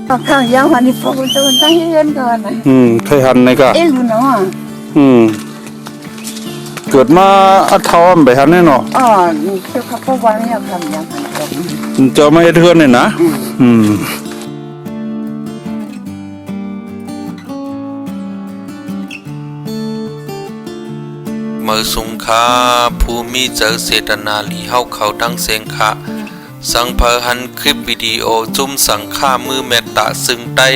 ข้างยาวหันนี่พวกมันจะตั้งเงินก่อนนะเคยหันในก็เอ๊ะรู้เนาะเกิดมาอัดเท้าไปหันแน่เนาะอ๋อเจ้าเขาบอกว่าไม่อยากทำยังหันเจอไม่เทือนเนี่ยนะเมื่อสงคาภูมิเจอเสตนาลีเฮาเขาดังเสียงคะสังเพอหันคลิปวิดีโอจุ่มสังฆ่ามือเมตตาซึ่งใต้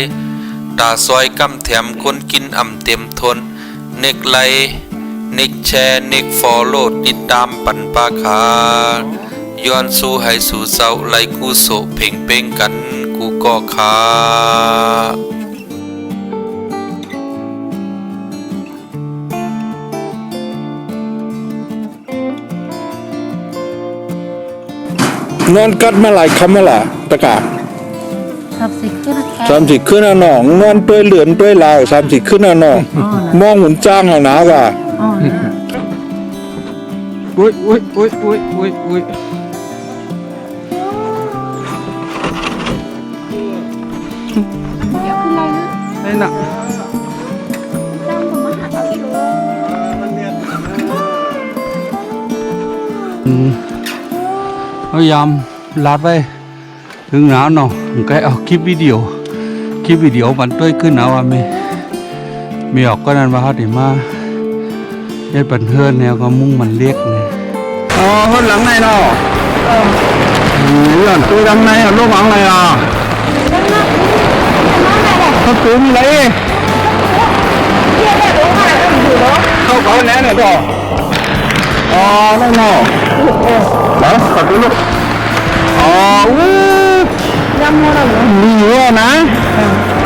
ตาซอยกำแถมคนกินอ่ำเต็มทนเนกไลเนกแชร์เนกฟอลโล่ติดตามปันปาคาย้อนสู้ให้สู่เศร้าไลกูโสเพ่งเป้งกันกูก็ขานอนกัดมาหลายคำมาล่ะตะกา30 ขึ้นหนองนอนตัวเหลือนตัวลาว30 ขึ้นหนองมองหุ่นจ้างเอาหนาว่ะอุ้ยนี่น่ะพยายามลาดไว้ถึงหนาวเนาะก็เอาคลิปวิดีโอมันต้วยขึ้นหนาวว่ามีออกก็นั่นว่าเขาถึงมาเฮ็ดปันเฮือนแนวก็มุ่งมันเรียกเนี่ยเฮือนหลังไหนเนาะหลังตัวหลังไหนลูกหลังไหนเขาตื้อมีอะไรเข้าเขาแน่เนี่ยต่อนั่นเนาะแล้วตัดลูกยังโมเรามีอยู่นะ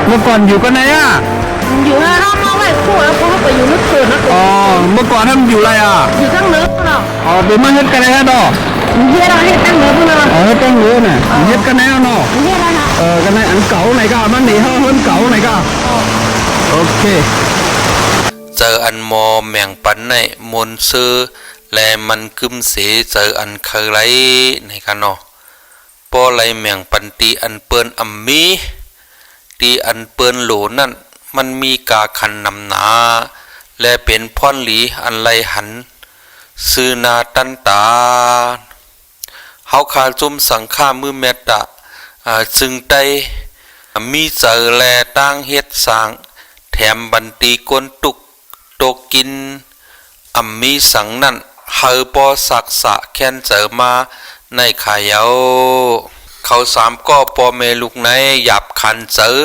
เมื่อก่อนอยู่กันไหนอยู่ห้องมาไว้คู่แล้วเขาไปอยู่นึกเกินนะเมื่อก่อนท่านอยู่ไรอยู่ตั้งเนื้อเนาะเป็นมาเฮ็ดกันไหนดอกเฮ็ดเราเฮ็ดตั้งเนื้อพวกเราเฮ็ดตั้งเนื้อน่ะเฮ็ดกันไหนเนาะเฮ็ดอะไรกันไหนอันเก่าไหนก็มันหนีเฮือนเก่าไหนก็โอเคเจออันมอแมงปันในมนซื้อและมันกึมเสเจออันเคยไรในกันเนาะปอไรแมงปันตีอันเปิ้นอัมมีตีอันเปิ้นโหลนั่นมันมีกาคันนำหนาและเป็นพ่อนหลีอันไรหันซื้อนาตันตาเฮาคาจุ่มสังฆามือเมตตาซึ่งใต้มีเจอแลตั้งเฮ็ดสร้างแถมบันตีก้นตุกโตกินมีสังนั่นเฮาปอสักษะแค้นเจอมาในขายเอาเขา3ก็ปอเมลูกในหยับขันเจอ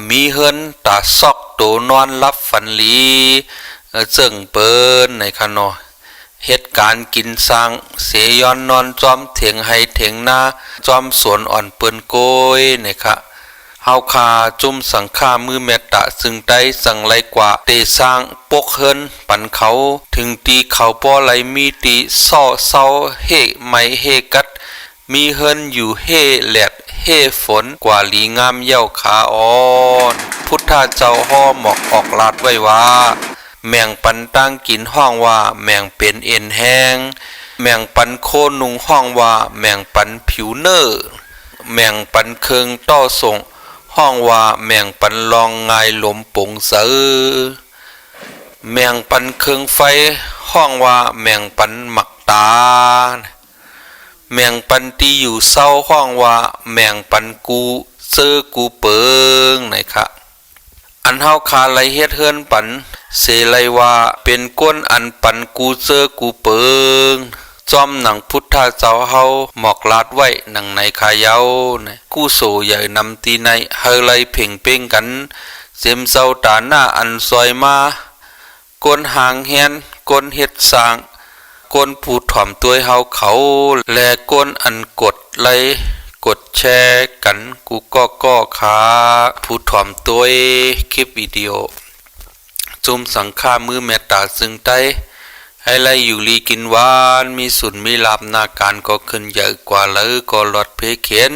มีเฮินตาซอกโตนอนรับฝันลีเจิงเปิ้นในขนอเหตุการณ์กินสร้างเสยอนนอนจอมเถียงให้เถียงหน้าจอมสวนอ่อนเปิ้นโกยนะคะเฮาคาจุ่มสังฆามือเมตตาซึ่งได้สั่งไรกว่าเตสร้างปกเฮินปันเขาถึงตีเขาป้อไรมีตีซ่อเศร้าเฮไม่เฮกัดมีเฮินอยู่เฮแหลดเฮฝนกว่าลีงามเย้าขาอ่อนพุทธาเจ้าห่อหมอกออกลาดไว้ว่าแมงปันตั้งกินห้องว่าแมงเป็นเอ็นแห้งแมงปันโคนุงห้องว่าแมงปันผิวเนอแมงปันเคืองต้อส่งห้องว่าแมงปันลองงายลมปงเสือแมงปันเคืองไฟห้องว่าแมงปันหมักตาแมงปันตีอยู่เศร้าห้องว่าแมงปันกูเสื้อกูเปิงนะคะอันเฮาคาไลเฮ็ดเฮือนปันเสไลว่าเป็นก้นอันปันกูเสื้อกูเปิงจอมหนังพุทธาเจ้าเฮาหมอกลาดไว้หนังในขายาวกู้โสใหญ่นำตีในเฮไลเพ่งเป้งกันเสียมเศร้าตาหน้าอันซอยมาก้นหางแฮนก้นเฮ็ดสร้างก้นผูถ่อมตัวเฮาเขาและก้นอันกดไลกดแชร์กันกูก็ขาผูถ่อมตัวคลิปวิดีโอจุ่มสังฆามือเมตตาซึ่งใต้ให้ไล่อยู่ลีกินหวานมีสุนมีลาบนาการก็ขึ้นใหญ่กว่าเลยก็ลดเพเขียน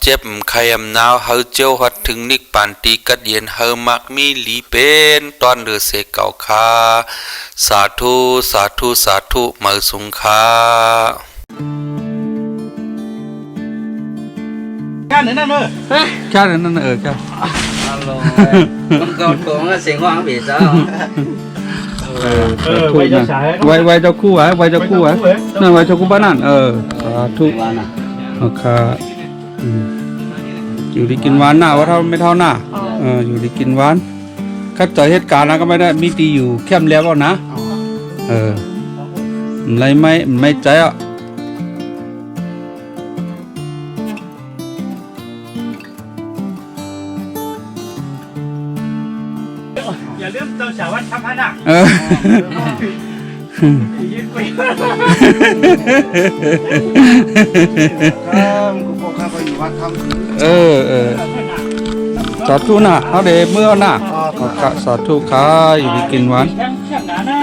เจ็บใครหนาวเฮาเจียวหัดถึงนิกปานตีกัดเย็นเฮามักมีลีเป็นตอนเดือเสกเก่าคาสาธุสาธุสาธุมือสุงคา แค่นั้นน่ะแค่แค่con cầu tuồng nó sinh hoang bị sao ไว้เจ้าสายไว้เจ้าคู่ไว้เจ้าคู่นั่นไว้เจ้าคู่บ้านนั่นสาธุโอเคอยู่ดีกินหวานหน้าว่าเท่าไม่เท่าหน้าอยู่ดีกินหวานคัดเจอเหตุการณ์นะก็ไม่ได้มีตีอยู่เข้มแล้วก็นะอะไรไม่ใจอ่ะอย่าลืมเจ้าสาววัดทำพันอ่ะยืนคุย สาธุนะเขาเดเมื่อน่ะสาธุค่ะอยู่ดีกินหวาน แข็งหนาหน้า